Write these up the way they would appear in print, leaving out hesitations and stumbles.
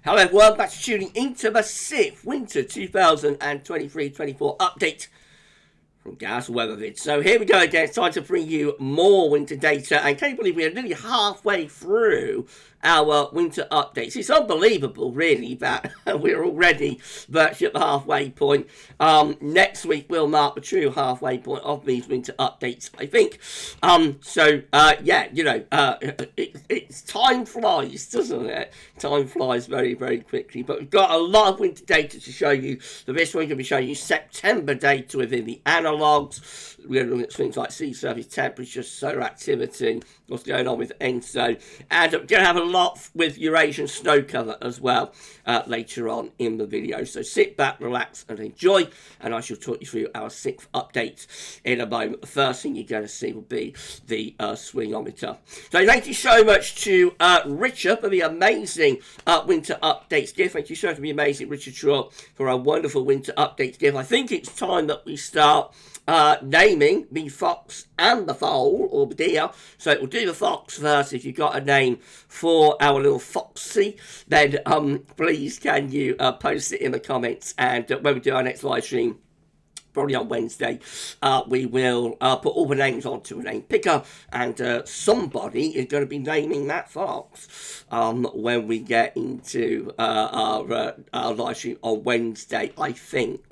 Hello everyone, back to tuning into the 6th Winter 2023-24 update from GavsWeatherVids. So here we go again, it's time to bring you more winter data, and can you believe we are nearly halfway through our winter updates? It's unbelievable really that we're already virtually at the halfway point. Next week will mark the true halfway point of these winter updates, I think. Yeah, you know, it's time flies, doesn't it? Time flies very, very quickly, but we've got a lot of winter data to show you. So this week I'm going to be showing you September data within the analogues. We're going to look at things like sea surface temperature, solar activity, what's going on with ENSO, and I'm going to have a lot with Eurasian snow cover as well later on in the video. So sit back, relax and enjoy, and I shall talk you through our 6th update in a moment. The first thing you're going to see will be the Swingometer. So thank you so much to Richard for the amazing winter updates gift. Thank you so much for the amazing Richard Shaw for our wonderful winter updates gift. I think it's time that we start naming the fox and the foal, or the deer. So we'll do the fox first. If you've got a name for our little foxy, then please can you post it in the comments, and when we do our next live stream, probably on Wednesday, we will put all the names onto a name picker, and somebody is going to be naming that fox when we get into our live stream on Wednesday, I think.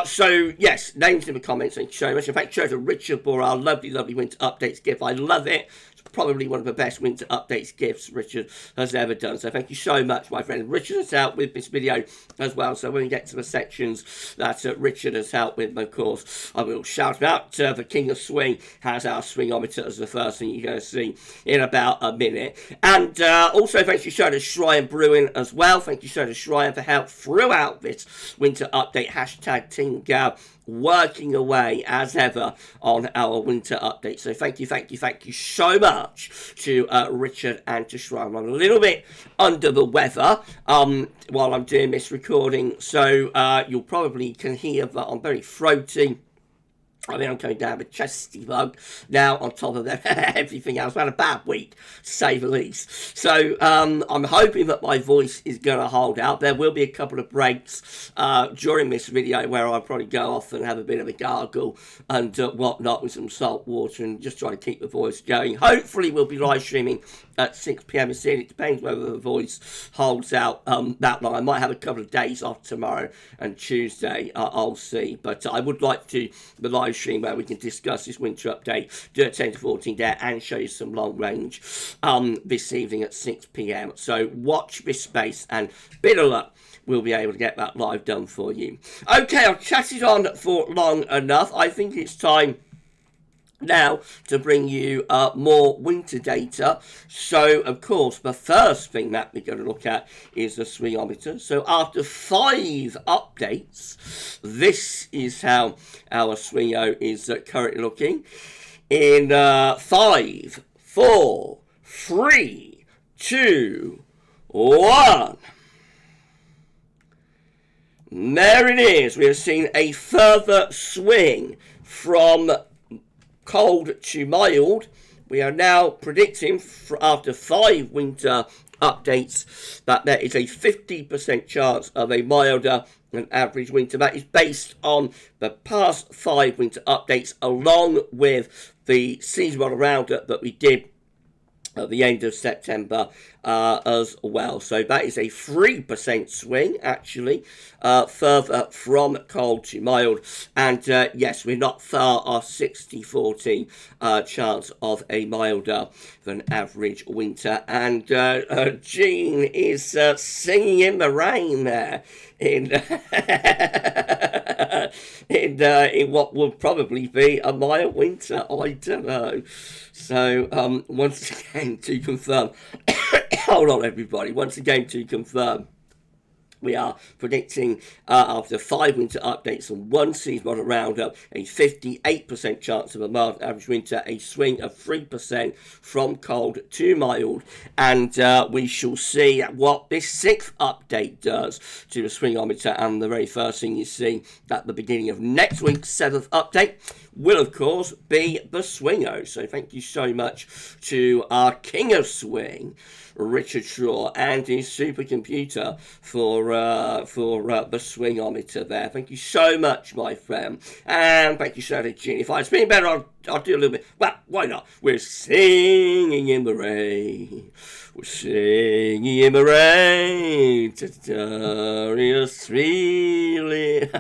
So yes, names in the comments. Thank you so much. In fact, show to Richard for our lovely, lovely winter updates gift. I love it. Probably one of the best winter updates gifts Richard has ever done. So thank you so much, my friend. Richard has helped with this video as well. So when we get to the sections that Richard has helped with, of course, I will shout out the King of Swing has our Swingometer as the first thing you're going to see in about a minute. And also thank you so to Shrine Brewing as well. Thank you so to Shrine for help throughout this winter update. Hashtag Team Gav, working away as ever on our winter update. So thank you so much to Richard and to Shrine. I'm a little bit under the weather while I'm doing this recording, so you'll probably can hear that I'm very throaty. I mean, I'm coming down with chesty bug now on top of everything else. I had a bad week, to say the least. So I'm hoping that my voice is going to hold out. There will be a couple of breaks during this video where I'll probably go off and have a bit of a gargle and whatnot with some salt water and just try to keep the voice going. Hopefully we'll be live streaming at 6 p.m. and it depends whether the voice holds out that long. I might have a couple of days off tomorrow and Tuesday. I'll see. But I would like to the live stream where we can discuss this winter update, do a 10 to 14 there, and show you some long range this evening at 6 p.m. So watch this space, and bit of luck, we'll be able to get that live done for you. Okay, I've chatted on for long enough. I think it's time now to bring you more winter data. So of course the first thing that we're going to look at is the Swingometer. So after 5 updates, this is how our Swingo is currently looking in 5, 4, 3, 2, 1. There it is. We have seen a further swing from cold to mild. We are now predicting after 5 winter updates that there is a 50% chance of a milder than average winter. That is based on the past 5 winter updates along with the seasonal roundup that we did at the end of September as well. So that is a 3% swing, actually, further from cold to mild. And yes, we're not far off 60-40 chance of a milder than average winter. And Jean is singing in the rain there in what will probably be a mild winter. I don't know. So once again to confirm, hold on everybody, once again to confirm, we are predicting after 5 winter updates and 1 seasonal roundup, a 58% chance of a mild average winter, a swing of 3% from cold to mild, and we shall see what this 6th update does to the Swingometer. And the very first thing you see at the beginning of next week's 7th update will of course be the Swingo. So thank you so much to our King of Swing Richard Shaw and his supercomputer for the Swingometer there. Thank you so much, my friend. And thank you so much, Ginny. If I speak better, I'll do a little bit. Well, why not? We're singing in the rain. We're singing in the rain. Sweetly.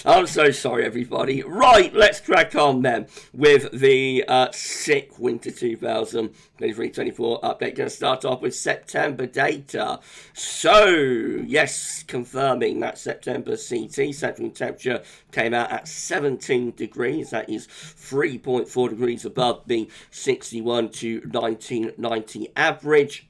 I'm so sorry, everybody. Right, let's crack on then with the sick Winter 2023-24 update. Going to start off with September data. So, yes, confirming that September CET, central temperature, came out at 17 degrees. That is 3.4 degrees above the 61 to 1990 average.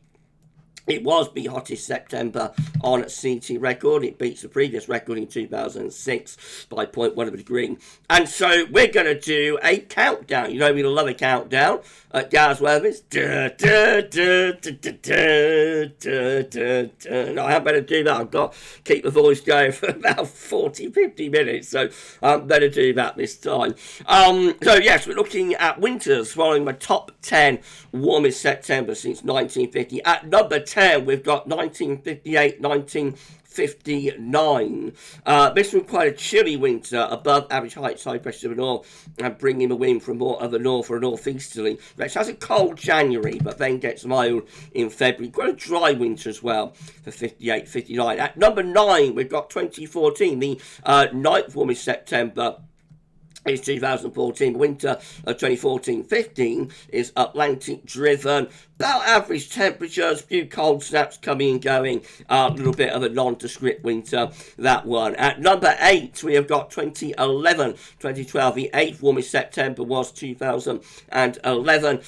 It was the hottest September on CET record. It beats the previous record in 2006 by 0.1 of a degree. And so we're going to do a countdown. You know we love a countdown at GavsWeatherVids. No, I haven't better do that. I've got to keep the voice going for about 40-50 minutes. So I'm better do that this time. So yes, we're looking at winters following my top 10 warmest September since 1950. At number 10, we've got 1958, 1959. This was quite a chilly winter, above average heights, high pressure to the north, and bringing the wind from more of the north or northeasterly. Which has a cold January, but then gets mild in February. Quite a dry winter as well for 58, 59. At number 9, we've got 2014, the 9th warmest September. It's 2014. Winter of 2014-15 is Atlantic driven. About average temperatures, few cold snaps coming and going. A little bit of a nondescript winter, that one. At number 8, we have got 2011, 2012. The 8th warmest September was 2011.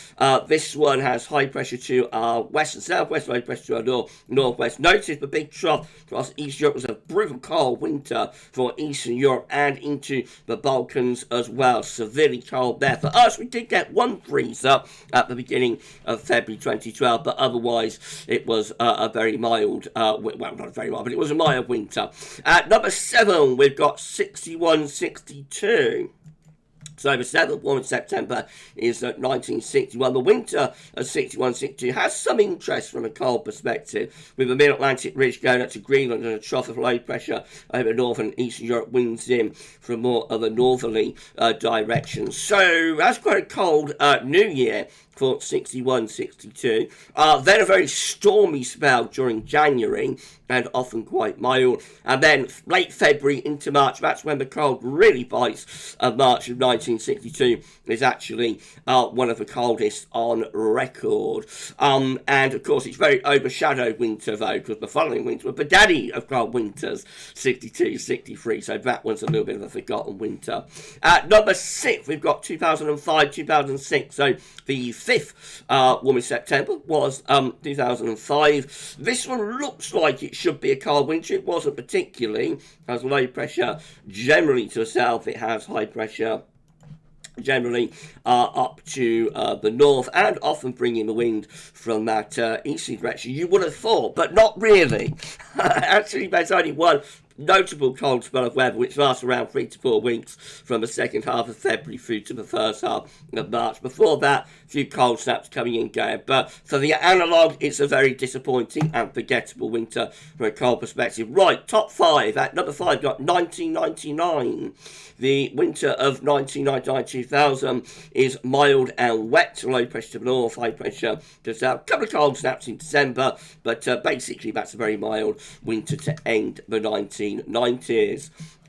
This one has high pressure to our west and southwest, low pressure to our northwest. Notice the big trough across East Europe was a brutal cold winter for Eastern Europe and into the Balkans as well. Severely cold there. For us, we did get one freezer at the beginning of February 2012, but otherwise it was a very mild, well, not very mild, but it was a mild winter. At number 7, we've got 61-62. So the 7th one in September is 1961. The winter of 61-62 has some interest from a cold perspective, with the mid-Atlantic ridge going up to Greenland and a trough of low pressure over northern and eastern Europe, winds in from more of a northerly direction. So that's quite a cold New Year for 61-62. Then a very stormy spell during January, and often quite mild. And then late February into March, that's when the cold really bites. March of 1962 is actually one of the coldest on record. And of course, it's very overshadowed winter, though, because the following winter was the daddy of cold winters, 62-63. So that one's a little bit of a forgotten winter. At number 6, we've got 2005-2006. So the 5th warmest September was 2005. This one looks like it should be a cold winter. It wasn't particularly. It has low pressure generally to the south. It has high pressure generally up to the north, and often bringing the wind from that easterly direction. You would have thought, but not really. Actually, there's only one notable cold spell of weather, which lasts around 3 to 4 weeks from the second half of February through to the first half of March. Before that, a few cold snaps coming and going. But for the analogue, it's a very disappointing and forgettable winter from a cold perspective. Right, top 5. At number 5, got 1999. The winter of 1999-2000 is mild and wet. Low pressure to the north, high pressure to the south. A couple of cold snaps in December, but basically that's a very mild winter to end the 1990s.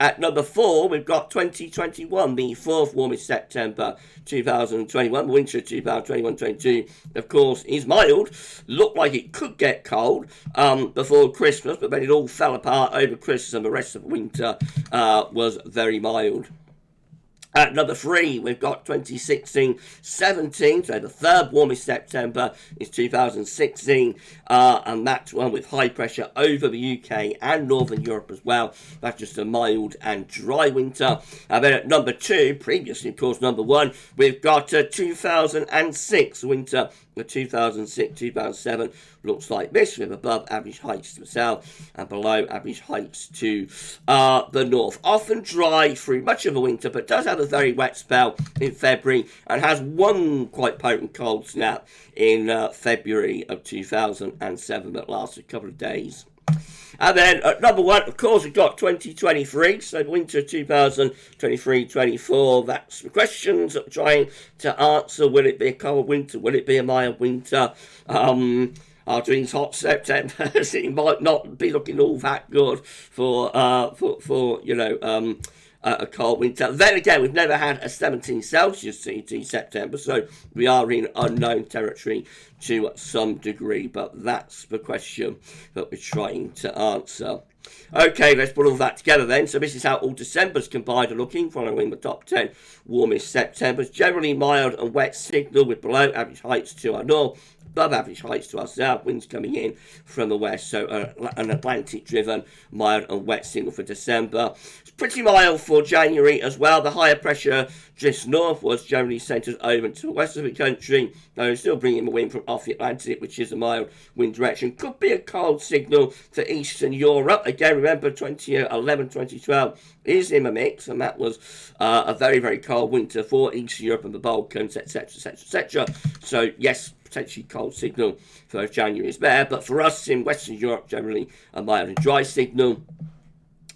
At number 4, we've got 2021, the 4th warmest September 2021. The winter of 2021-22, of course, is mild. Looked like it could get cold before Christmas, but then it all fell apart over Christmas, and the rest of the winter was very mild. At number 3, we've got 2016-17, so the 3rd warmest September is 2016, and that's one with high pressure over the UK and Northern Europe as well. That's just a mild and dry winter. And then at number 2, previously, of course, number 1, we've got 2006 winter The 2006, 2007 looks like this, with above average heights to the south and below average heights to the north. Often dry through much of the winter, but does have a very wet spell in February and has one quite potent cold snap in February of 2007 that lasted a couple of days. And then at number one, of course, we've got 2023, so winter 2023-24. That's the questions that we're trying to answer. Will it be a cold winter? Will it be a mild winter? After these hot Septembers, it might not be looking all that good for you know, a cold winter. Then again, we've never had a 17 Celsius CET September, so we are in unknown territory to some degree, but that's the question that we're trying to answer. Okay, let's put all that together then. So this is how all Decembers combined are looking, following the top 10 warmest Septembers. Generally mild and wet signal with below average heights to our north, above average heights to our south, winds coming in from the west, so an Atlantic-driven mild and wet signal for December. It's pretty mild for January as well. The higher pressure drifts northwards, generally centred over to the west of the country, though still bringing the wind from off the Atlantic, which is a mild wind direction. Could be a cold signal for Eastern Europe. Again, remember 2011, 2012 is in the mix, and that was a very, very cold winter for Eastern Europe and the Balkans, etc., etc., etc. So, yes, potentially cold signal for January is there, but for us in Western Europe, generally a mild and dry signal.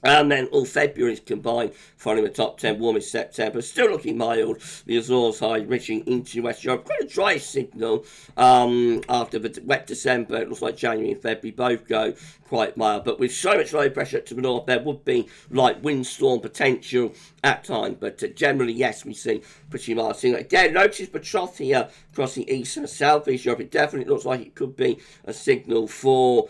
And then all February is combined, following the top 10 warmest September. Still looking mild. The Azores high reaching into West Europe. Quite a dry signal after the wet December. It looks like January and February both go quite mild. But with so much low pressure to the north, there would be light windstorm potential at times. But generally, yes, we see pretty mild signal. Again, notice the trough here across the east and southeast Europe. It definitely looks like it could be a signal for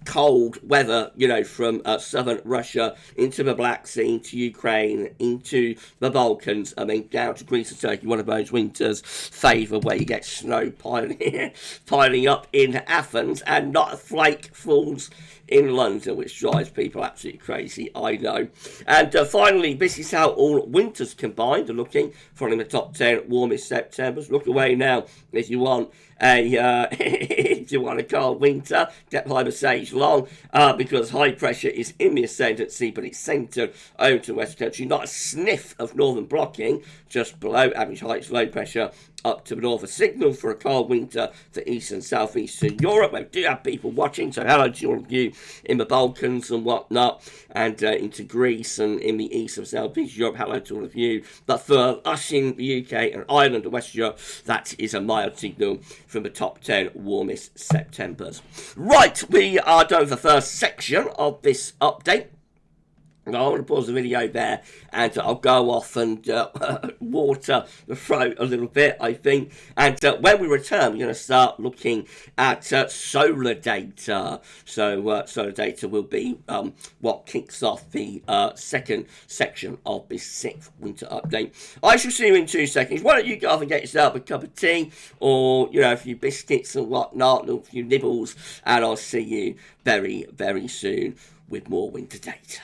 cold weather, you know, from southern Russia into the Black Sea, into Ukraine, into the Balkans, and then down to Greece and Turkey. One of those winters favour where you get snow piling up in Athens and not a flake falls in London, which drives people absolutely crazy, I know. And finally, this is how all winters combined are looking, following the top 10 warmest Septembers. Look away now if you want if you want a cold winter. Get behind the sage long, because high pressure is in the ascendancy, but it's centred over to the west country. Not a sniff of northern blocking, just below average heights, low pressure up to the north. A signal for a cold winter for east and southeastern Europe. We do have people watching, so hello to all of you in the Balkans and whatnot, and into Greece and in the east of southeast Europe. Hello to all of you. But for us in the UK and Ireland and West Europe, that is a mild signal from the top 10 warmest Septembers. Right, we are done with the first section of this update. I want to pause the video there, and I'll go off and water the throat a little bit, I think. And when we return, we're going to start looking at solar data. So solar data will be what kicks off the second section of this 6th winter update. I shall see you in 2 seconds. Why don't you go off and get yourself a cup of tea, or, you know, a few biscuits and whatnot, a few nibbles, and I'll see you very, very soon with more winter data.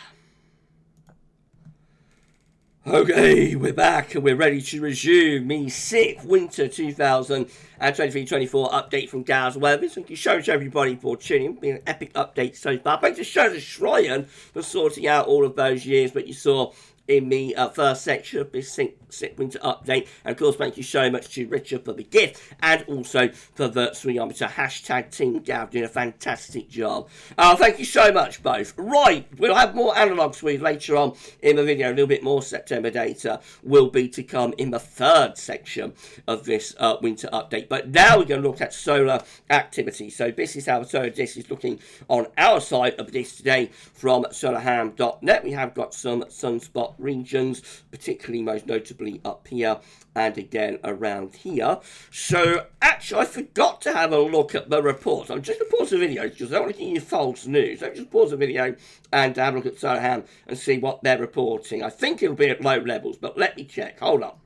Okay, we're back and we're ready to resume the 6th winter 2023-24 update from GavsWeatherVids. Thank you so much everybody for tuning in. It's been an epic update so far. Thanks to show the Shrine for sorting out all of those years that you saw in the first section of this 6th winter update. And of course, thank you so much to Richard for the gift, and also for the Swingometer hashtag Team Gav doing a fantastic job. Thank you so much both. Right, we'll have more analogues for you later on in the video. A little bit more September data will be to come in the 3rd section of this winter update. But now we're going to look at solar activity. So this is how the solar disk is looking on our side of this today from solarham.net. We have got some sunspot regions, particularly most notably up here and again around here. So actually I forgot to have a look at the report. I'm just going to pause the video because I don't want to give you false news. Let me just pause the video and have a look at Solarham and see what they're reporting. I think it'll be at low levels, but let me check. Hold on.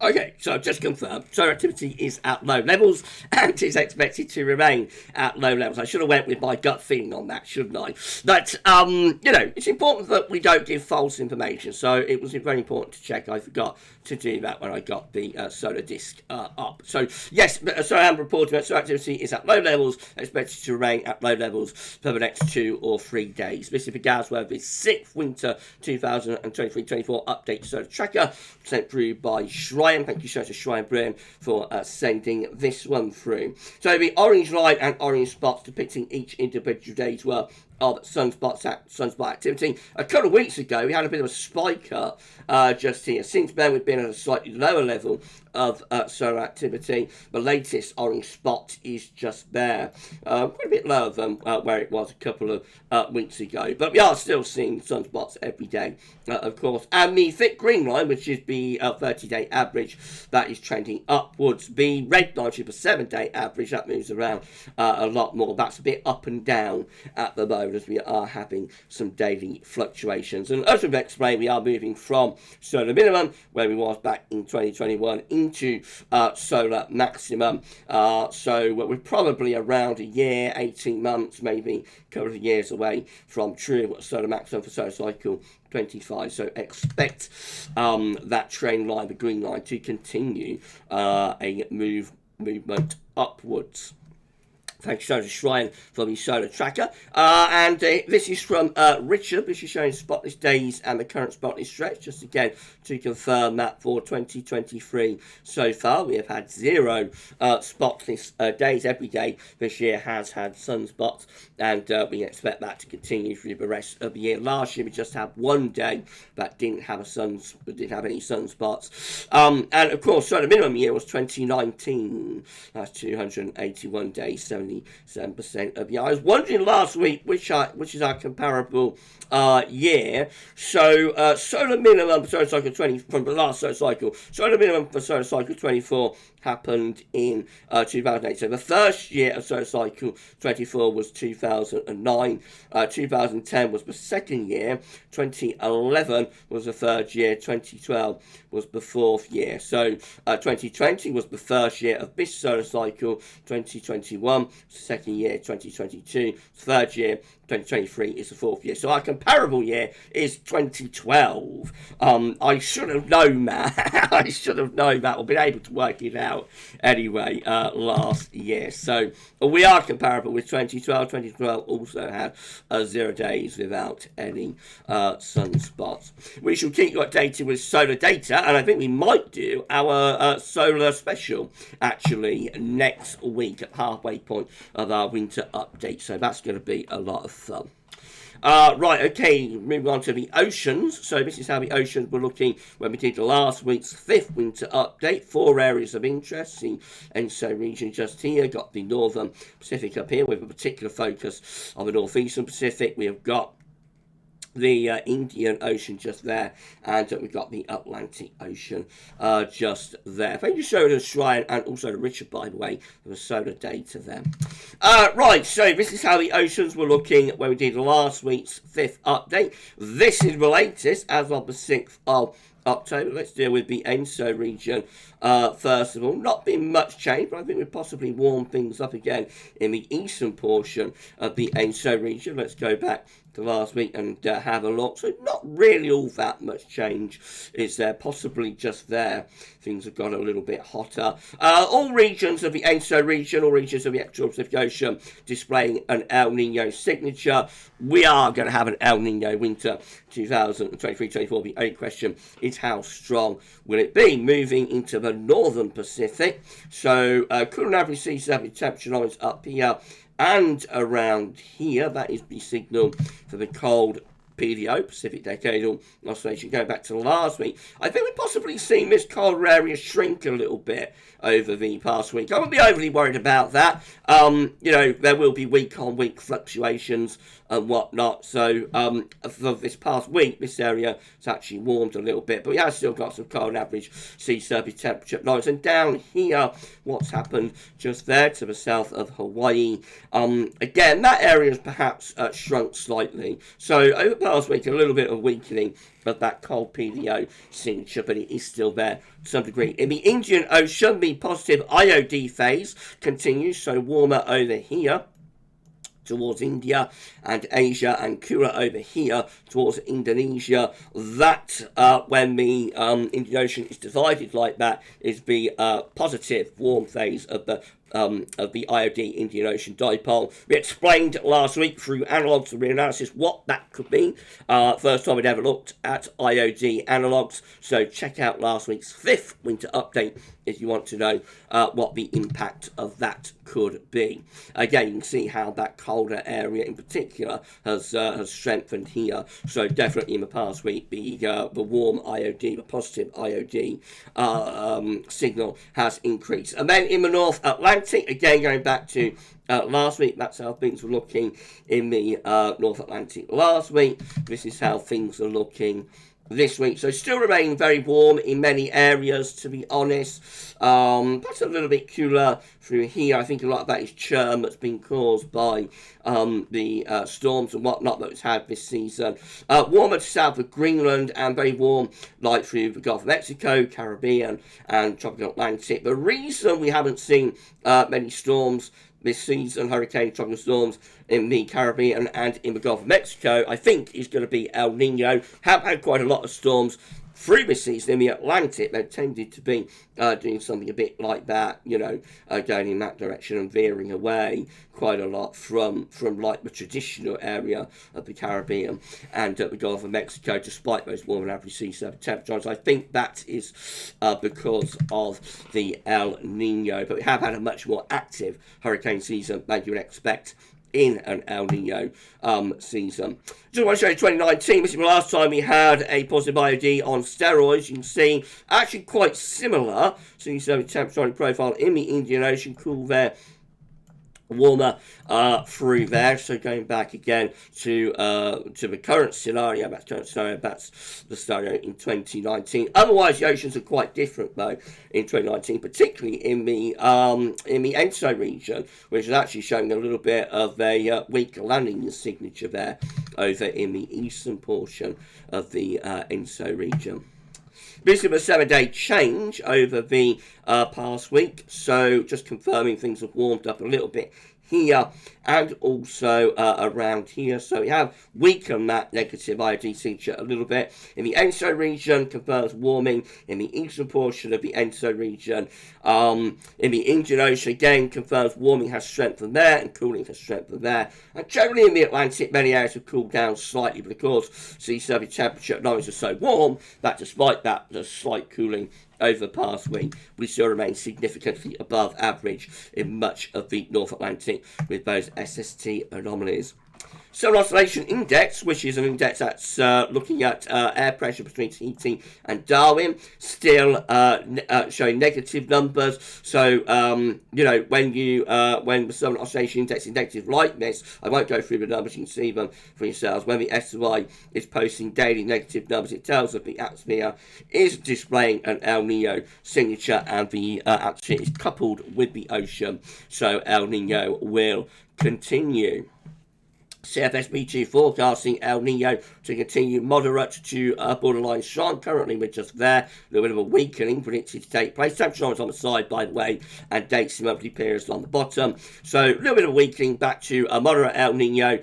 Okay, so just confirm, solar activity is at low levels and is expected to remain at low levels. I should have went with my gut feeling on that, shouldn't I? But, you know, it's important that we don't give false information. So it was very important to check. I forgot to do that when I got the solar disk up. So, yes, so I'm reporting that solar activity is at low levels, expected to remain at low levels for the next 2 or 3 days. This is the GavsWeatherVids 6th Winter 2023-24 update solar tracker sent through by Shrine. Thank you so much to Shrine Brian for sending this one through. So the orange line and orange spots depicting each individual day's worth of sunspot activity. A couple of weeks ago, we had a bit of a spike up just here. Since then, we've been at a slightly lower level of solar activity. The latest orange spot is just there, quite a bit lower than where it was a couple of weeks ago. But we are still seeing sunspots every day, of course. And the thick green line, which is the 30-day average, that is trending upwards. The red line, which is the 7-day average, that moves around a lot more. That's a bit up and down at the moment, as we are having some daily fluctuations. And as we've explained, we are moving from solar minimum, where we was back in 2021, into solar maximum. So we're probably around a year, 18 months, maybe a couple of years away from true solar maximum for solar cycle 25. So expect that trend line, the green line, to continue a movement upwards. Thank you so much, Shrine, for the solar tracker. And this is from Richard. This is showing spotless days and the current spotless stretch. Just again to confirm that for 2023 so far, we have had 0 spotless days. Every day this year has had sunspots, and we expect that to continue through the rest of the year. Last year we just had 1 day that didn't have any sunspots. And of course, so the minimum year was 2019. That's 281 days, 77% of the year. I was wondering last week which is our comparable year. So solar minimum for solar cycle 20 from the last solar cycle. Solar minimum for solar cycle 24 happened in 2008. So the first year of solar cycle 24 was 2009. 2010 was the second year. 2011 was the third year. 2012 was the fourth year. So 2020 was the first year of this solar cycle. 2021, second year. 2022, third year. 2023 is the fourth year. So our comparable year is 2012. I should have known that. I should have known that, or been able to work it out anyway last year. So we are comparable with 2012. 2012 also had 0 days without any sunspots. We shall keep you updated with solar data, and I think we might do our solar special actually next week at halfway point of our winter update. So that's going to be a lot of fun. Right, okay, moving on to the oceans. So this is how the oceans were looking when we did last week's 5th winter update. 4 areas of interest. The ENSO region just here, got the northern Pacific up here with a particular focus on the northeastern Pacific. We have got the Indian Ocean just there, and we've got the Atlantic Ocean just there. Thank you so much, Shrine, and also to Richard, by the way, for the solar data there. Right, so this is how the oceans were looking when we did last week's 5th update. This is the latest as of the 6th of October. Let's deal with the ENSO region first of all. Not been much change, but I think we've possibly warmed things up again in the eastern portion of the ENSO region. Let's go back to last week and have a look. So not really all that much change is there, possibly just there. Things have got a little bit hotter. All regions of the ENSO region, all regions of the equatorial Pacific Ocean displaying an El Nino signature. We are going to have an El Nino winter 2023-24. The only question is how strong will it be? Moving into the northern Pacific. So current average sea surface temperature lines up here and around here. That is the signal for the cold PDO, Pacific Decadal Oscillation. Going back to last week, I think we've possibly seen this colder area shrink a little bit over the past week. I won't be overly worried about that. You know, there will be week-on-week fluctuations and whatnot. So for this past week, this area has actually warmed a little bit, but we have still got some cold average sea surface temperature lines. And down here, what's happened just there to the south of Hawaii. Again, that area has perhaps shrunk slightly. So over past week, a little bit of weakening of that cold PDO signature, but it is still there to some degree. In the Indian Ocean, the positive IOD phase continues, so warmer over here towards India and Asia, and cooler over here towards Indonesia. That, when the Indian Ocean is divided like that, is the positive warm phase of the IOD Indian Ocean dipole. We explained last week through analogues and reanalysis what that could mean. First time we'd ever looked at IOD analogues, so check out last week's 5th winter update if you want to know what the impact of that could be. Again, you can see how that colder area in particular has strengthened here. So definitely in the past week, the warm IOD, the positive IOD signal has increased. And then in the North Atlantic, again going back to last week, that's how things were looking in the North Atlantic last week. This is how things are looking this week. So still remain very warm in many areas, to be honest. Perhaps a little bit cooler through here. I think a lot of that is churn that's been caused by the storms and whatnot that it's had this season. Warmer to south of Greenland and very warm like through the Gulf of Mexico, Caribbean and tropical Atlantic. The reason we haven't seen many storms this season, hurricane tropical storms in the Caribbean and in the Gulf of Mexico, I think is going to be El Nino. Have had quite a lot of storms through this season in the Atlantic. They've tended to be doing something a bit like that, you know, going in that direction and veering away quite a lot from like the traditional area of the Caribbean and the Gulf of Mexico, despite those warmer than average sea surface temperatures. I think that is because of the El Nino, but we have had a much more active hurricane season than you would expect in an El Nino season. Just want to show you 2019. This is the last time we had a positive IOD on steroids. You can see actually quite similar. So you see the temperature profile in the Indian Ocean, cool there, warmer through there. So going back again to the current scenario, that's the scenario in 2019. Otherwise, the oceans are quite different though in 2019, particularly in the ENSO region, which is actually showing a little bit of a weak landing signature there over in the eastern portion of the ENSO region. This is a 7-day change over the past week, so just confirming things have warmed up a little bit here and also around here. So we have weakened that negative IOD signature a little bit. In the ENSO region, confirms warming in the eastern portion of the ENSO region. In the Indian Ocean, again, confirms warming has strengthened there and cooling has strengthened there. And generally in the Atlantic, many areas have cooled down slightly, but of course, sea surface temperature anomalies are so warm that despite that, there's slight cooling over the past week, we still remain significantly above average in much of the North Atlantic with those SST anomalies. Solar Oscillation Index, which is an index that's looking at air pressure between Tahiti and Darwin, still showing negative numbers. So, you know, when the Solar Oscillation Index is negative like this, I won't go through the numbers, you can see them for yourselves. When the SOI is posting daily negative numbers, it tells us the atmosphere is displaying an El Nino signature and the atmosphere is coupled with the ocean. So El Nino will continue. CFSB2 forecasting El Nino to continue moderate to borderline strong. Currently we're just there. A little bit of a weakening predicted to take place. Temperature on the side, by the way, and dates and monthly periods on the bottom. So a little bit of a weakening back to a moderate El Nino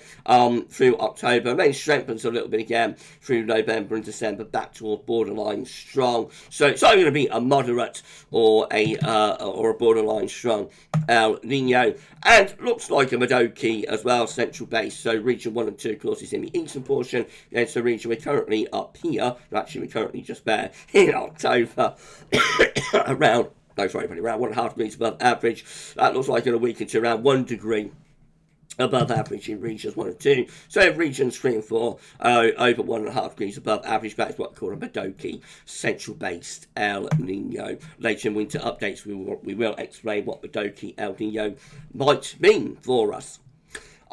through October. And then strengthens a little bit again through November and December back towards borderline strong. So it's either going to be a moderate or a borderline strong El Nino. And looks like a Madoki as well, central base. So region 1 and 2, of course, is in the eastern portion. The ENSO region, we're currently up here. Actually, we're currently just there in October. around 1.5 degrees above average. That looks like in a week to around 1 degree above average in regions 1 and 2. So regions 3 and 4 over 1.5 degrees above average. That's what we call a Madoki central-based El Nino. Later in winter updates, we will explain what Madoki El Nino might mean for us.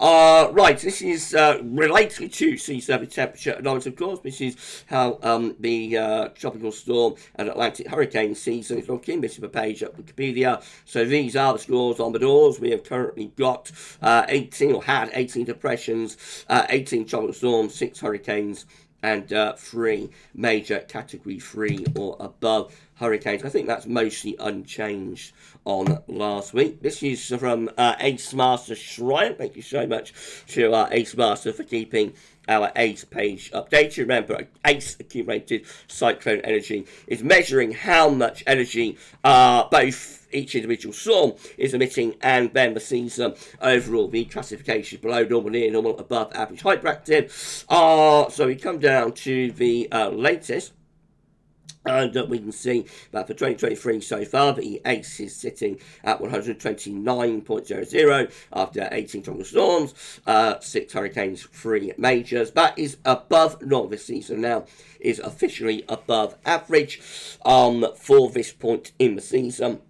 Right, this is related to sea surface temperature anomalies, of course. This is how the tropical storm and Atlantic hurricane season is looking. This is a page at Wikipedia. So these are the scores on the doors. We have currently got 18, or had 18 depressions, 18 tropical storms, 6 hurricanes, and 3 major category 3 or above hurricanes. I think that's mostly unchanged on last week. This is from Ace Master Shrine. Thank you so much to Ace Master for keeping our ACE page updated. Remember, ACE accumulated cyclone energy is measuring how much energy both each individual storm is emitting and then the season overall. The classification below normal, near normal, above average, hyperactive. So we come down to the latest. And we can see that for 2023 so far, the ACE is sitting at 129.00 after 18 tropical storms, 6 hurricanes, 3 majors. That is above normal this season now, is officially above average for this point in the season.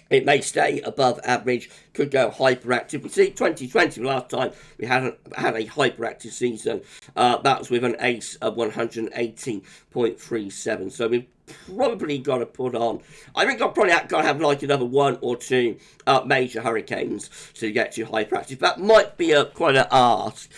It may stay above average, could go hyperactive. We see 2020, last time we had a hyperactive season. That was with an ACE of 180.37. So we've probably got to put on, I think I've probably got to have like another 1 or 2 major hurricanes to get to hyperactive. That might be quite an ask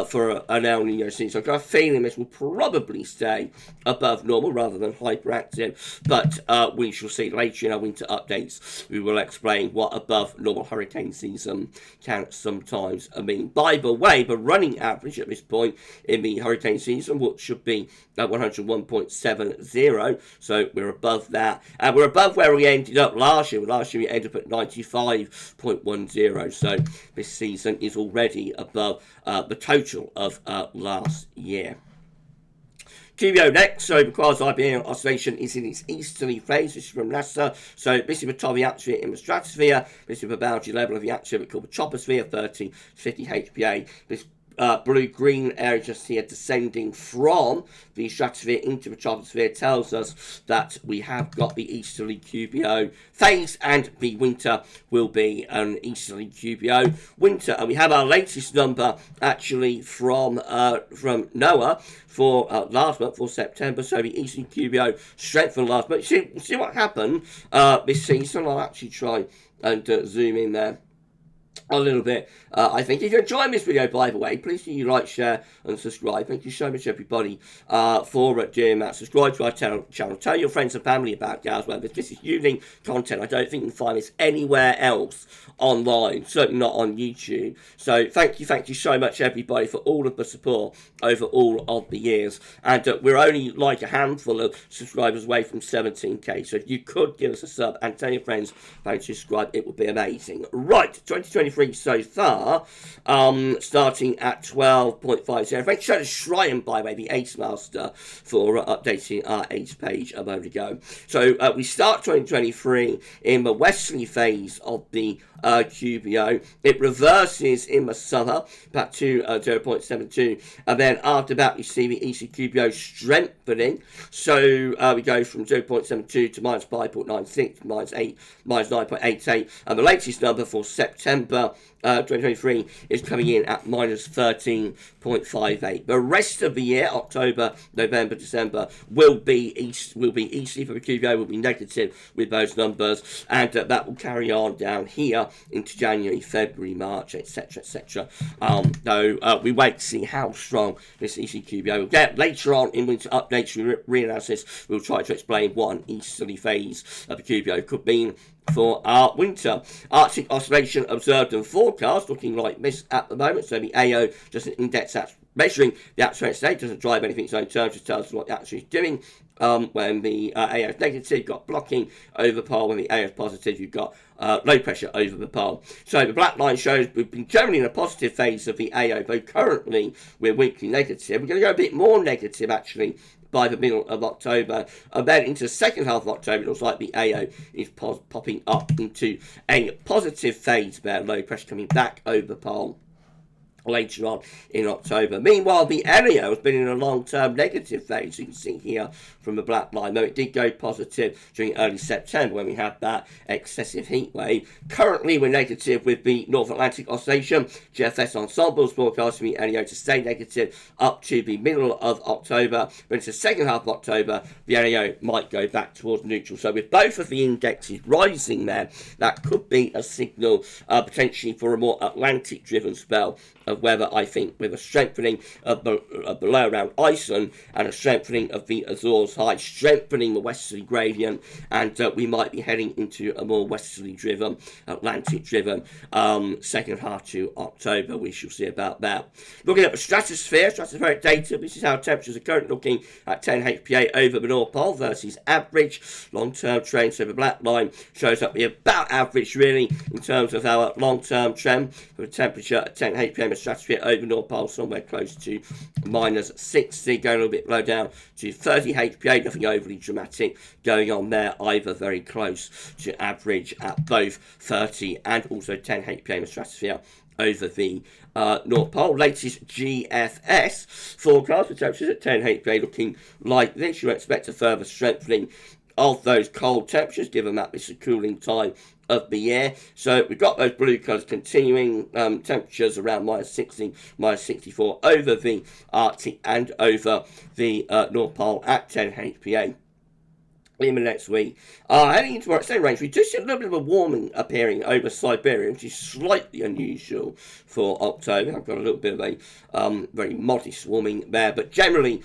for an El Nino season. So I've got a feeling this will probably stay above normal rather than hyperactive. But we shall see later in our winter updates. We will explain what above normal hurricane season can sometimes mean. By the way, the running average at this point in the hurricane season, which should be at 101.70, so we're above that, and we're above where we ended up last year. Last year we ended up at 95.10, so this season is already above the total of last year. QBO next, so because IBM oscillation is in its easterly phase, this is from NASA, so this is the top of the atmosphere in the stratosphere, this is the boundary level of the atmosphere called the troposphere, 30 to 50 HPA, this blue-green area just here descending from the stratosphere into the troposphere tells us that we have got the easterly QBO phase, and the winter will be an easterly QBO winter. And we have our latest number actually from NOAA for last month, for September. So the easterly QBO strengthened last month. See what happened this season. I'll actually try and zoom in there a little bit. I think if you're enjoying this video, by the way, please do you like, share and subscribe. Thank you so much everybody for doing that. Subscribe to our channel, tell your friends and family about GavsWeatherVids. This is unique content. I don't think you can find this anywhere else online, certainly not on YouTube. So thank you so much everybody for all of the support over all of the years, and we're only like a handful of subscribers away from 17k, so if you could give us a sub and tell your friends about to subscribe, it would be amazing. Right, 2023 so far, starting at 12.50. Thanks to Shrine, by the way, the Ace Master, for updating our Ace page a moment ago. So we start 2023 in the westerly phase of the QBO. It reverses in the summer back to 0.72, and then after that we see the ECQBO strengthening. So we go from 0.72 to minus 5.96, minus 8, minus 9.88, and the latest number for September 2023 is coming in at minus 13.58. The rest of the year, October, November, December, will be easterly for the QBO, will be negative with those numbers, and that will carry on down here into January, February, March, etc., etc. Though we wait to see how strong this ECQBO will get. Later on in winter updates, reanalysis, we'll try to explain what an easterly phase of the QBO could mean for our winter. Arctic oscillation observed and forecast looking like this at the moment. So the AO, just an index that's measuring the atmospheric state, doesn't drive anything in its own terms, just tells us what the atmosphere is doing. When the AO is negative, you've got blocking over the pole. When the AO is positive, you've got low pressure over the pole. So the black line shows we've been generally in a positive phase of the AO, though currently we're weakly negative. We're going to go a bit more negative actually by the middle of October, and then into the second half of October it looks like the AO is popping up into a positive phase there, low pressure coming back over the pole. later on in October. Meanwhile, the NAO has been in a long-term negative phase. You can see here from the black line, though it did go positive during early September when we had that excessive heat wave. Currently, we're negative with the North Atlantic Oscillation. GFS Ensemble is forecasting the NAO to stay negative up to the middle of October. But into the second half of October, the NAO might go back towards neutral. So with both of the indexes rising there, that could be a signal potentially for a more Atlantic-driven spell of weather, I think, with a strengthening of the low around Iceland and a strengthening of the Azores high, strengthening the westerly gradient, and we might be heading into a more westerly driven, Atlantic driven second half to October. We shall see about that. Looking at the stratospheric data, this is how temperatures are currently looking at 10 HPA over the North Pole versus average. Long-term trend, so the black line shows up the about average really in terms of our long-term trend for the temperature at 10 HPA stratosphere over North Pole, somewhere close to minus 60, going a little bit low down to 30 HPA, nothing overly dramatic going on there, either very close to average at both 30 and also 10 HPA in the stratosphere over the North Pole. Latest GFS forecast for temperatures at 10 HPA looking like this. You expect a further strengthening of those cold temperatures, given that this is a cooling time of the year. So we've got those blue colours continuing, temperatures around minus 60, minus 64 over the Arctic and over the North Pole at 10 HPA. In the next week, heading into our extended range, we do see a little bit of a warming appearing over Siberia, which is slightly unusual for October. I've got a little bit of a very modest warming there, but generally,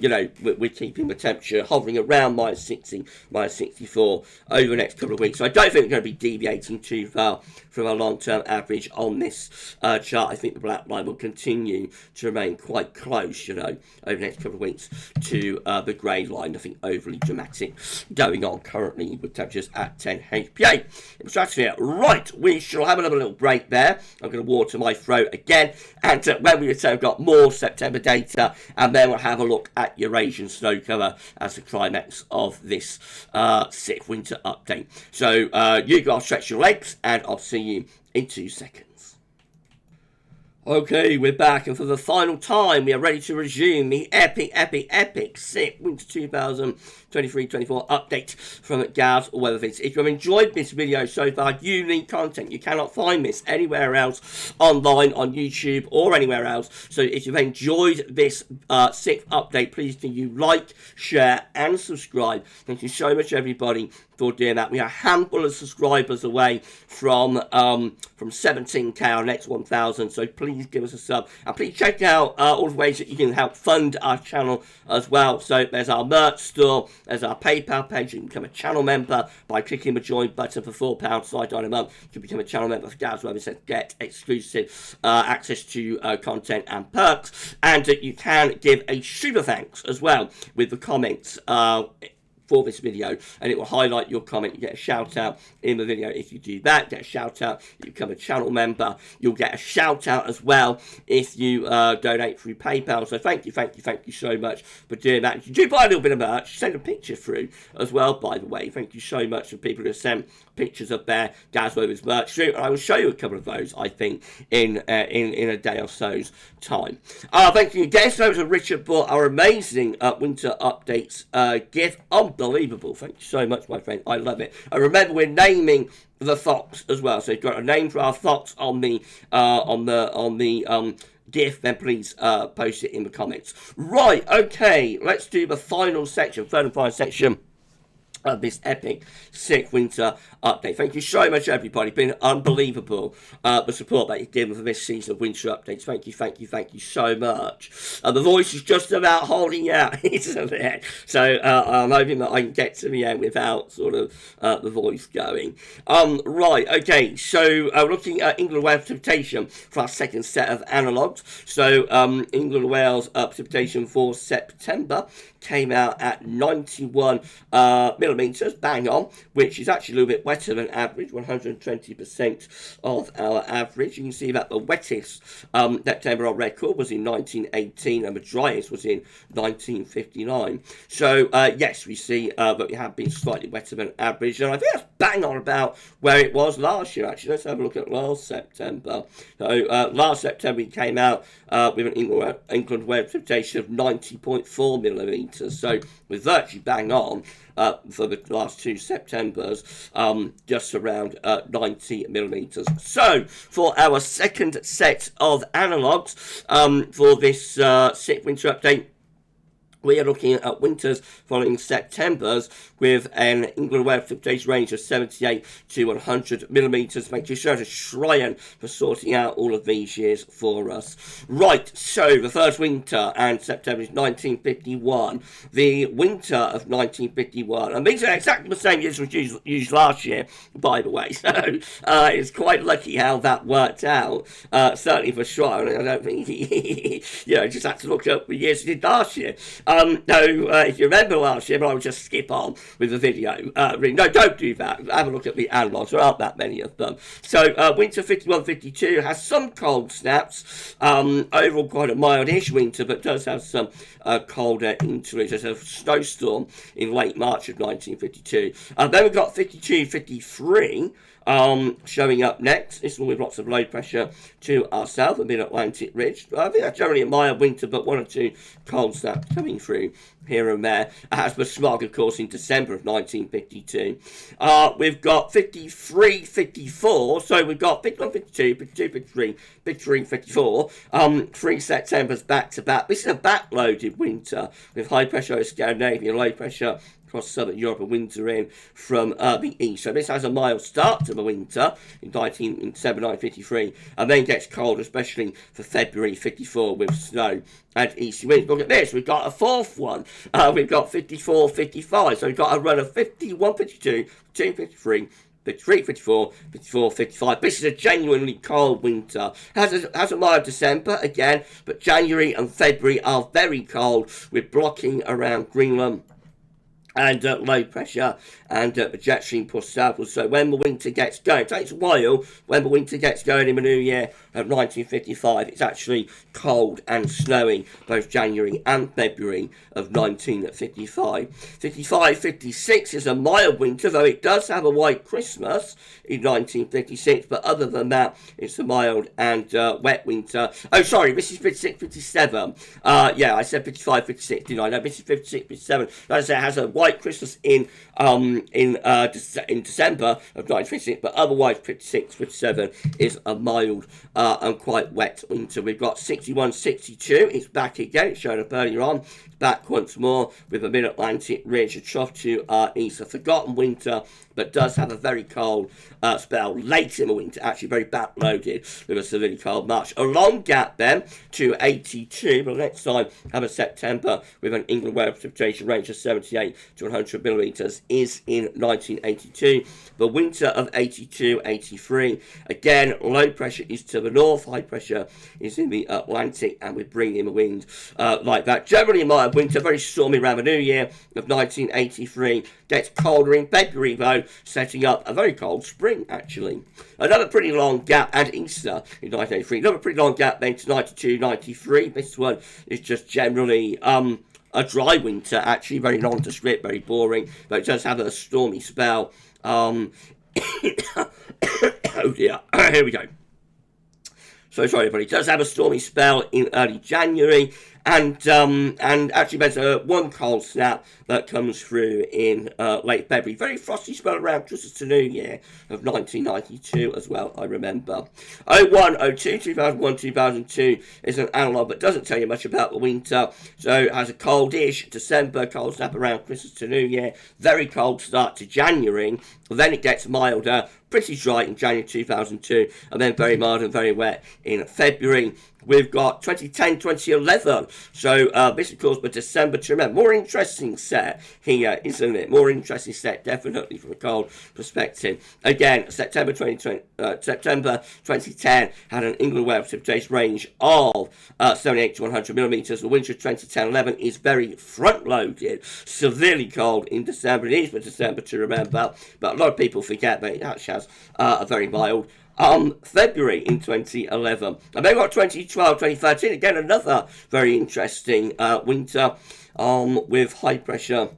you know, we're keeping the temperature hovering around minus 60, minus 64 over the next couple of weeks. So I don't think we're going to be deviating too far from our long-term average on this chart. I think the black line will continue to remain quite close, you know, over the next couple of weeks to the grey line. Nothing overly dramatic going on currently with temperatures at 10 HPA. In the stratosphere, right, we shall have another little break there. I'm going to water my throat again, and when we return, we've got more September data, and then we'll have a look at Eurasian snow cover as the climax of this CET winter update. So you guys stretch your legs, and I'll see you in 2 seconds. Okay, we're back, and for the final time, we are ready to resume the epic CET Winter 2023-24 update from GavsWeatherVids. If you've enjoyed this video so far, unique content, you cannot find this anywhere else online, on YouTube, or anywhere else. So if you've enjoyed this CET update, please do you like, share, and subscribe. Thank you so much, everybody, for doing that. We are a handful of subscribers away from 17k, our next 1,000. So please give us a sub, and please check out all the ways that you can help fund our channel as well. So there's our merch store, there's our PayPal page. You can become a channel member by clicking the join button for £4 a month. You can become a channel member for GavsWeatherVids and get exclusive access to content and perks, and you can give a super thanks as well with the comments for this video, and it will highlight your comment. You get a shout out in the video if you do that. Get a shout out if you become a channel member. You'll get a shout out as well if you donate through PayPal. So thank you so much for doing that. If you do buy a little bit of merch, send a picture through as well, by the way. Thank you so much for people who send pictures of their GavsWeatherVids merch through, and I will show you a couple of those, I think, in a day or so's time. Thank you again so much to Richard for our amazing winter updates gift. Unbelievable. Thank you so much, my friend. I love it. And remember, we're naming the fox as well. So if you've got a name for our fox on the GIF, then please post it in the comments. Right, okay, let's do the final section, third and final section of this epic CET winter update. Thank you so much, everybody. It's been unbelievable the support that you've given for this season of winter updates. Thank you so much. The voice is just about holding out, isn't it? So I'm hoping that I can get to the end without sort of the voice going. Right, okay, so we're looking at England and Wales precipitation for our second set of analogues. So England and Wales precipitation for September came out at 91 millimetres millimetres, bang on, which is actually a little bit wetter than average, 120% of our average. You can see that the wettest September on record was in 1918 and the driest was in 1959. So, yes, we see that we have been slightly wetter than average, and I think that's bang on about where it was last year, actually. Let's have a look at last September. So, last September we came out with an England weather precipitation of 90.4 millimetres, so we're virtually bang on for the last two Septembers, just around 90 millimetres. So, for our second set of analogues for this SIP winter update, we are looking at winters following September's with an England weather precipitation range of 78 to 100 millimetres. Make sure to Shryan for sorting out all of these years for us. Right, so the first winter and September is 1951. The winter of 1951, and these are exactly the same years as used last year, by the way. So it's quite lucky how that worked out. Certainly for Shryan, I don't think he, just had to look up the years he did last year. If you remember last year, but I would just skip on with the video. No, don't do that. Have a look at the analogues. There aren't that many of them. So, winter 51-52 has some cold snaps. Overall, quite a mildish winter, but does have some colder interludes. There's a snowstorm in late March of 1952. Then we've got 52-53. Showing up next, this one with lots of low pressure to our south, the mid-Atlantic ridge. I think that's generally a mild winter, but one or two cold snaps coming through here and there. As the smog, of course, in December of 1952. We've got 53-54, so we've got 51-52, 52-53, 53-54, 3 Septembers back-to-back. This is a backloaded winter with high pressure over Scandinavia, low pressure across southern Europe and winter in from the east. So this has a mild start to the winter in December 1953 and then gets cold, especially for February 54 with snow and easty winds. Look at this, we've got a fourth one. We've got 54-55, so we've got a run of 51-52, 52-53, 53-54, 54-55. This is a genuinely cold winter. Has a mild December again, but January and February are very cold with blocking around Greenland and low pressure and the jet stream pushed southwards. So when the winter gets going, it takes a while. When the winter gets going in the new year of 1955, it's actually cold and snowing both January and February of 1955. 55-56 is a mild winter, though it does have a white Christmas in 1956, but other than that, it's a mild and wet winter. Oh, sorry, this is 56-57. Yeah, I said 55-56, didn't I? No, this is 56-57. As I say, it has a white Christmas in December of 1956, but otherwise 56-57 is a mild and quite wet winter. We've got 61-62, it's back again, it's shown up earlier on. It's back once more with a mid-Atlantic ridge, a trough to our east, a forgotten winter, but does have a very cold spell late in the winter, actually very backloaded with a severely cold March. A long gap then to 82, but next time have a September with an England weather precipitation range of 78 to 100 millimetres is in 1982. The winter of 82-83, again, low pressure is to the north, high pressure is in the Atlantic, and we're bringing in the wind like that. Generally a mild winter, very stormy around the new year of 1983. Gets colder in February, though, setting up a very cold spring, actually. Another pretty long gap, and Easter in 1983. Another pretty long gap then to 92-93. This one is just generally a dry winter, actually, very nondescript, very boring, but it does have a stormy spell. Oh dear, here we go. So sorry, everybody. It does have a stormy spell in early January, and actually there's one cold snap that comes through in late February. Very frosty spell around Christmas to New Year of 1992 as well, I remember. 01, 02, 2001, 2002 is an analogue, but doesn't tell you much about the winter. So it has a coldish December, cold snap around Christmas to New Year, very cold start to January, then it gets milder, pretty dry in January 2002, and then very mild and very wet in February. we've got 2010, 2011. So this, of course, but December to remember. More interesting set here, isn't it? More interesting set, definitely, from a cold perspective. Again, September 2010 had an England weather precipitation range of 78 to 100 millimeters. The winter of 2010-11 is very front-loaded, severely cold in December. It is for December to remember, but a lot of people forget that it actually has a very mild February in 2011. And then we've got 2012, 2013, again another very interesting winter with high pressure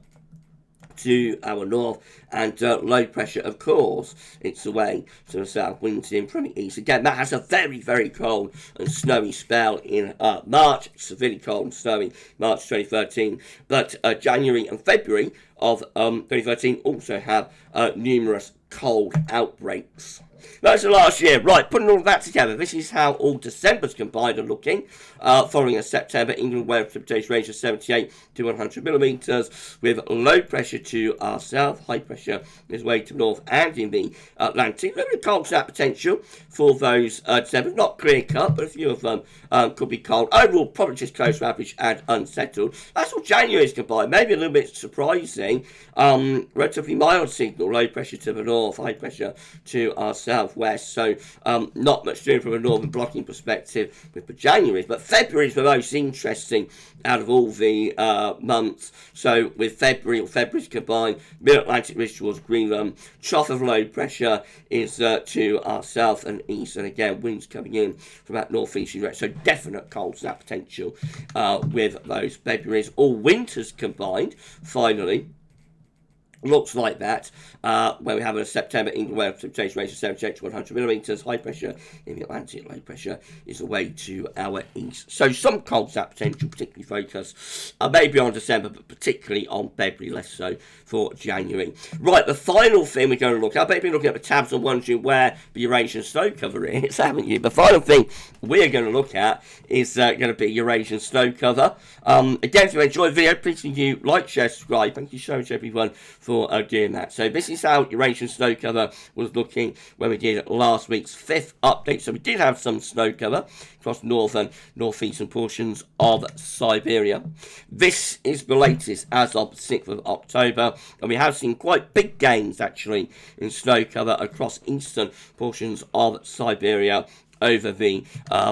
to our north and low pressure, of course, it's away to the south, winds in from the east. Again, that has a very, very cold and snowy spell in March, severely cold and snowy, March 2013. But January and February of 2013 also have numerous cold outbreaks. That's the last year. Right, putting all of that together, this is how all December's combined are looking. Following a September, England weather precipitation range of 78 to 100 millimeters, with low pressure to our south, high pressure is way to north and in the Atlantic. A little bit of cold snap potential for those December. Not clear cut, but a few of them could be cold. Overall, probably just close to average and unsettled. That's all January's combined. Maybe a little bit surprising. Relatively mild signal, low pressure to the north, high pressure to our southwest. So not much doing from a northern blocking perspective with the January's, but February's the most interesting out of all the months. So with February's combined, mid-Atlantic ridge towards Greenland, trough of low pressure is to our south and east, and again winds coming in from that northeastern direction. So definite cold snap potential with those February's. All winters combined, finally. Looks like that, where we have a September England weather precipitation range of 78 to 100 millimeters. High pressure in the Atlantic, low pressure is away to our east. So some cold snap potential, particularly focus maybe on December, but particularly on February, less so for January. Right, the final thing we're going to look at, I bet you've been looking at the tabs and wondering where the Eurasian snow cover is, haven't you? The final thing we're going to look at is going to be Eurasian snow cover. Again, if you enjoyed the video, please can you like, share, subscribe. Thank you so much, everyone, for doing that. So this is how Eurasian snow cover was looking when we did last week's 5th update. So we did have some snow cover across northern, northeastern portions of Siberia. This is the latest as of 6th of October, and we have seen quite big gains actually in snow cover across eastern portions of Siberia over the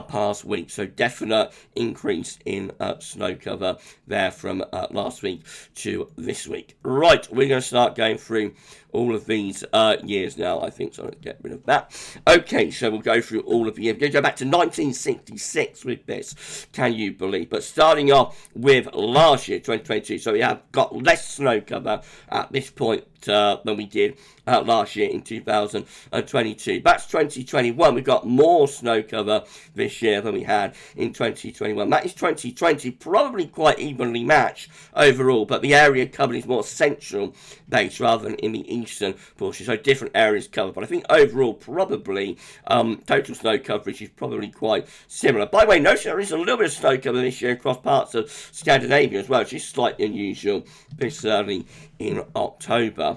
past week. So definite increase in snow cover there from last week to this week. Right, we're going to start going through all of these years now, I think, so I'll get rid of that. Okay, so we'll go through all of the years. We're going to go back to 1966 with this, can you believe? But starting off with last year, 2022, so we have got less snow cover at this point than we did last year in 2022. That's 2021. We've got more snow cover this year than we had in 2021. That is 2020, probably quite evenly matched overall, but the area covered is more central based rather than in the eastern portion, so different areas covered. But I think overall, probably total snow coverage is probably quite similar. By the way, notice there is a little bit of snow cover this year across parts of Scandinavia as well, which is slightly unusual this early in October.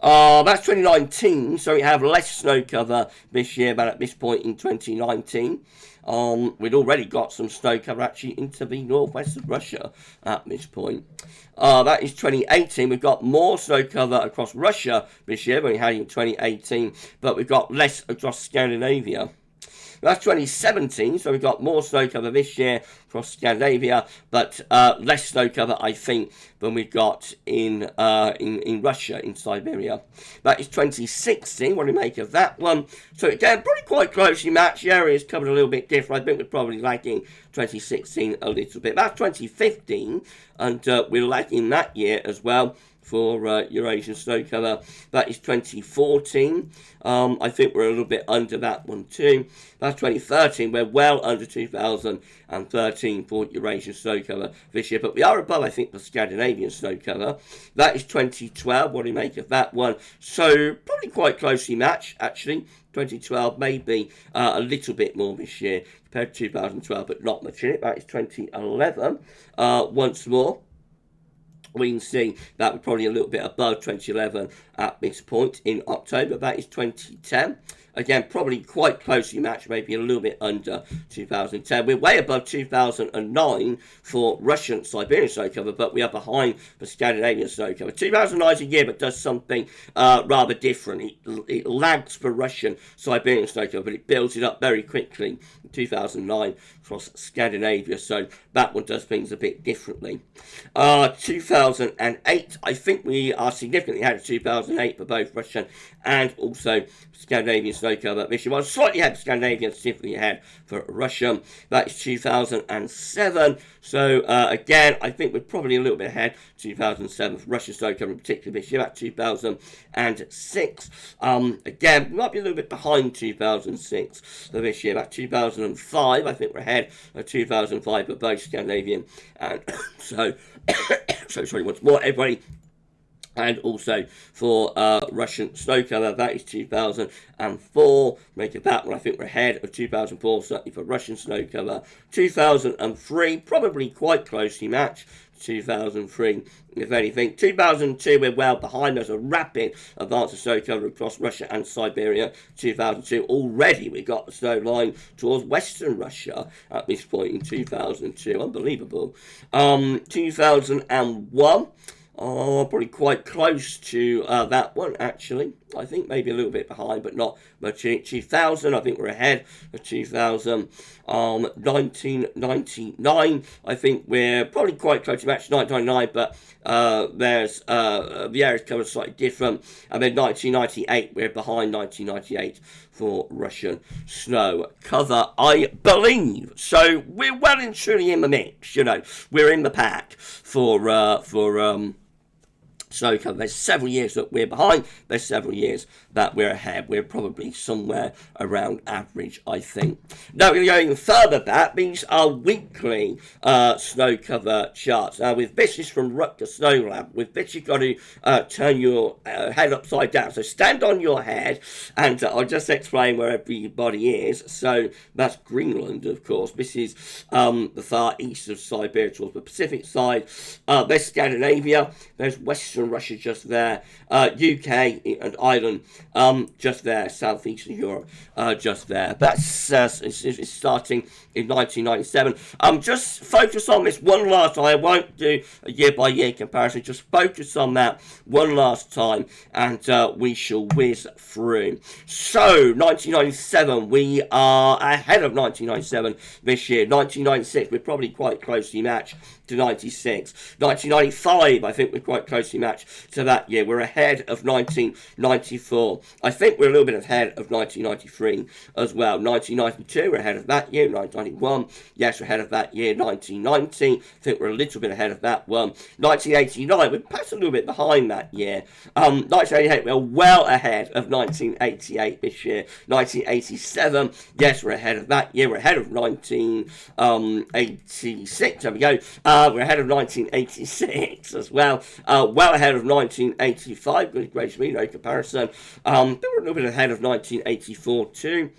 That's 2019, so we have less snow cover this year than at this point in 2019. We'd already got some snow cover actually into the northwest of Russia at this point. That is 2018. We've got more snow cover across Russia this year than we had in 2018, but we've got less across Scandinavia. That's 2017, so we've got more snow cover this year across Scandinavia, but less snow cover, I think, than we've got in Russia, in Siberia. That is 2016. What do you make of that one? So again, probably quite closely matched. The area is covered a little bit different. I think we're probably lagging 2016 a little bit. That's 2015, and we're lagging that year as well for Eurasian snow cover. That is 2014. I think we're a little bit under that one too. That's 2013. We're well under 2013 for Eurasian snow cover this year, but we are above, I think, the Scandinavian snow cover. That is 2012. What do you make of that one? So probably quite closely matched, actually. 2012, maybe a little bit more this year compared to 2012, but not much in it. That is 2011. Once more, we can see that we're probably a little bit above 2011 at this point in October. That is 2010. again, probably quite closely matched, maybe a little bit under 2010. We're way above 2009 for Russian Siberian snow cover, but we are behind for Scandinavian snow cover. 2009 is a year, but does something rather different. It lags for Russian Siberian snow cover, but it builds it up very quickly in 2009 across Scandinavia, so that one does things a bit differently. 2008, I think we are significantly ahead of 2008 for both Russian and also Scandinavian snow cover this year. Well, slightly ahead of Scandinavian, significantly ahead for Russia. That is 2007. So again, I think we're probably a little bit ahead 2007 for Russian snow cover in particular this year, at 2006. Again, we might be a little bit behind 2006 for this year, at 2005. I think we're ahead of 2005 for both Scandinavian and so sorry once more everybody. And also for Russian snow cover, that is 2004. Make it that one. I think we're ahead of 2004, certainly for Russian snow cover. 2003, probably quite closely matched. 2003, if anything. 2002, we're well behind. There's a rapid advance of snow cover across Russia and Siberia. 2002, already we got the snow line towards Western Russia at this point in 2002. Unbelievable. 2001. Probably quite close to that one, actually. I think maybe a little bit behind, but not much. 2000, I think we're ahead of 2000. 1999, I think we're probably quite close to match 1999, but there's the area's covered slightly different. And then 1998, we're behind 1998 for Russian snow cover, I believe. So we're well and truly in the mix, you know. We're in the pack for snow cover. There's several years that we're behind. There's several years that we're ahead. We're probably somewhere around average, I think. Now, we're going to go even further back. These are weekly snow cover charts. Now, with this is from Rutger Snow Lab. With this, you've got to turn your head upside down. So stand on your head, and I'll just explain where everybody is. So that's Greenland, of course. This is the far east of Siberia towards the Pacific side. There's Scandinavia. There's Western Russia just there. UK and Ireland just there. Southeastern Europe just there. That's it's starting in 1997. Just focus on this one last time. I won't do a year-by-year comparison. Just focus on that one last time, and we shall whiz through. So, 1997, we are ahead of 1997 this year. 1996, we're probably quite closely matched to 96. 1995, I think we're quite closely matched to that year. We're ahead of 1994. I think we're a little bit ahead of 1993 as well. 1992, we're ahead of that year. 1991, yes, we're ahead of that year. 1990, I think we're a little bit ahead of that one. 1989, we're perhaps a little bit behind that year. 1988, we're well ahead of 1988 this year. 1987, yes, we're ahead of that year. We're ahead of 1986. There we go. We're ahead of 1986 as well. Well ahead of 1985. Good gracious me, no comparison. We're a little bit ahead of 1984 too.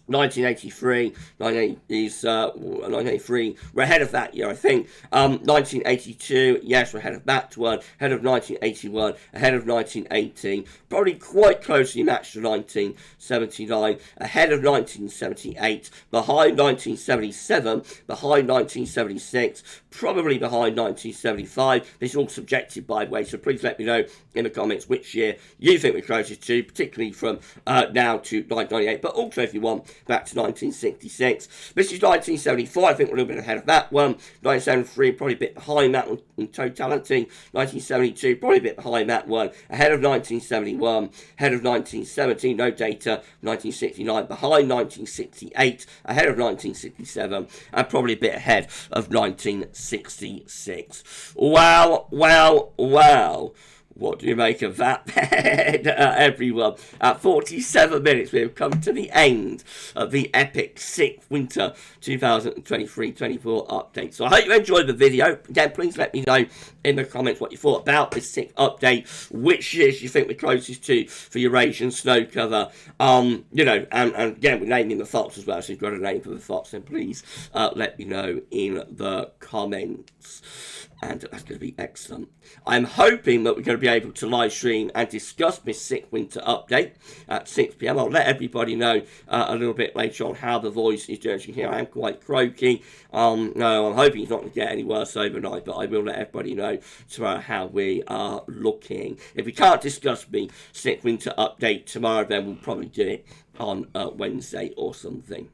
1983, 1983, we're ahead of that year, I think. 1982, yes, we're ahead of that one. Ahead of 1981, ahead of 1980. Probably quite closely matched to 1979. Ahead of 1978. Behind 1977. Behind 1976. Probably behind 1975. This is all subjective, by the way, so please let me know in the comments which year you think we're closest to, particularly from now to 1998, but also if you want back to 1966. This is 1974, I think we're a little bit ahead of that one. 1973, probably a bit behind that one in totality. 1972, probably a bit behind that one. Ahead of 1971, ahead of 1970, no data. 1969, behind 1968, ahead of 1967, and probably a bit ahead of 1966. Wow, wow, wow. What do you make of that, everyone? At 47 minutes, we have come to the end of the epic 6th Winter 2023-24 update. So I hope you enjoyed the video. Again, please let me know in the comments what you thought about this 6th update, which years you think we're closest to for Eurasian snow cover. You know, and again, we're naming the fox as well, so if you've got a name for the fox, then please let me know in the comments. And that's going to be excellent. I'm hoping that we're going to be be able to live stream and discuss this sick winter update at 6 p.m. I'll let everybody know a little bit later on how the voice is doing. Here I am quite croaky. No, I'm hoping it's not going to get any worse overnight, but I will let everybody know tomorrow how we are looking. If we can't discuss the sick winter update tomorrow, then we'll probably do it on Wednesday or something.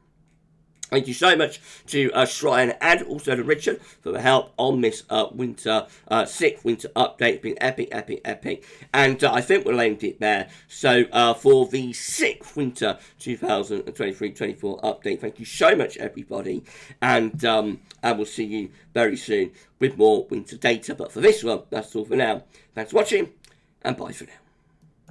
Thank you so much to Shrine and also to Richard for the help on this sick winter update. It's been epic. And I think we'll end it there. So for the sick winter 2023-24 update, thank you so much, everybody. And I will see you very soon with more winter data. But for this one, that's all for now. Thanks for watching, and bye for now.